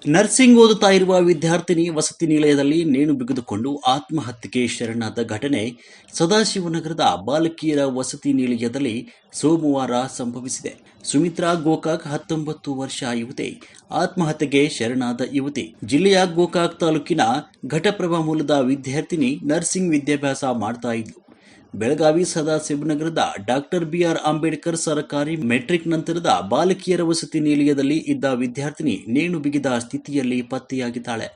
Nursing ಓದುತ್ತಾ ಇರುವ ವಿದ್ಯಾರ್ಥಿನಿ ವಸತಿ ನಿಲಯದಲ್ಲಿ ನೇಣು ಬಿಗಿದುಕೊಂಡು ಆತ್ಮಹತ್ಯೆಗೆ ಶರಣಾದ ಘಟನೆ ಸದಾಶಿವನಗರದ ಬಾಲಕಿಯರ ವಸತಿ ನಿಲಯದಲ್ಲಿ ಸೋಮವಾರ ಸಂಭವಿಸಿದೆ. ಸುಮಿತ್ರಾ ಗೋಕಾಕ್ 19 ವರ್ಷ ಯುವತಿ ಆತ್ಮಹತ್ಯೆಗೆ ಶರಣಾದ ಯುವತಿ. ಜಿಲ್ಲೆಯ ಗೋಕಾಕ್ ತಾಲೂಕಿನ ಘಟಪ್ರಭಾ ಮೂಲದ ವಿದ್ಯಾರ್ಥಿನಿ ನರ್ಸಿಂಗ್ ವಿದ್ಯಾಭ್ಯಾಸ ಮಾಡ್ತಾ ಇದ್ಲು. ಬೆಳಗಾವಿ ಸದಾಶಿವನಗರದ ಡಾಕ್ಟರ್ ಬಿ.ಆರ್. ಅಂಬೇಡ್ಕರ್ ಸರಕಾರಿ ಮೆಟ್ರಿಕ್ ನಂತರದ ಬಾಲಕಿಯರ ವಸತಿ ನಿಲಯದಲ್ಲಿ ಇದ್ದ ವಿದ್ಯಾರ್ಥಿನಿ ನೇಣು ಬಿಗಿದ ಸ್ಥಿತಿಯಲ್ಲಿ ಪತ್ತೆಯಾಗಿದ್ದಾಳೆ.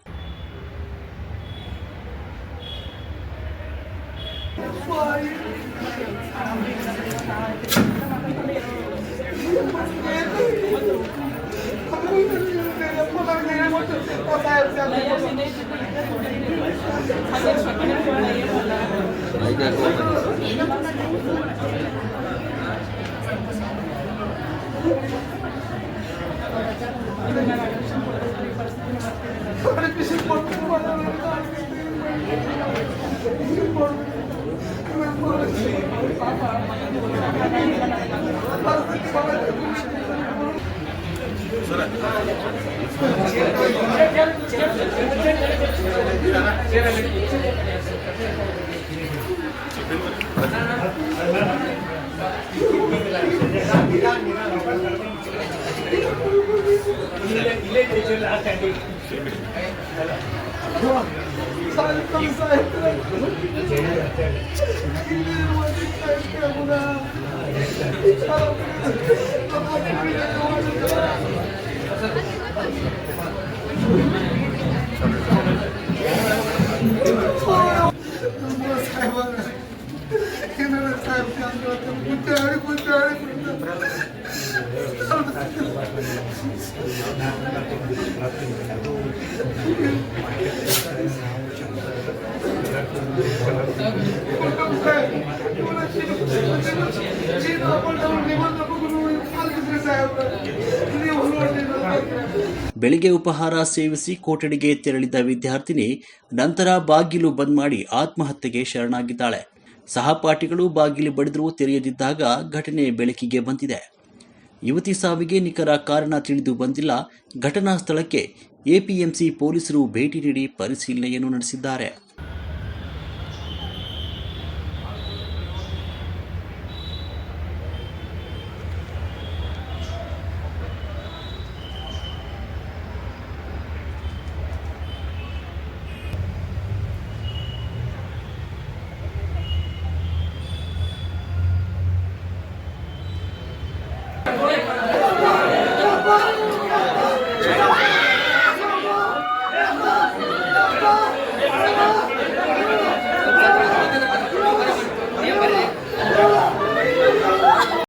ಬೆಳಿಗ್ಗೆ ಉಪಹಾರ ಸೇವಿಸಿ ಕೊಠಡಿಗೆ ತೆರಳಿದ ವಿದ್ಯಾರ್ಥಿನಿ ನಂತರ ಬಾಗಿಲು ಬಂದ್ ಮಾಡಿ ಆತ್ಮಹತ್ಯೆಗೆ ಶರಣಾಗಿದ್ದಾಳೆ. ಸಹಪಾಠಿಗಳು ಬಾಗಿಲು ಬಡಿದರೂ ತೆರೆಯದಿದ್ದಾಗ ಘಟನೆ ಬೆಳಕಿಗೆ ಬಂದಿದೆ. ಯುವತಿ ಸಾವಿಗೆ ನಿಖರ ಕಾರಣ ತಿಳಿದು ಬಂದಿಲ್ಲ. ಘಟನಾ ಸ್ಥಳಕ್ಕೆ ಎಪಿಎಂಸಿ ಪೊಲೀಸರು ಭೇಟಿ ನೀಡಿ ಪರಿಶೀಲನೆಯನ್ನು ನಡೆಸಿದ್ದಾರೆ.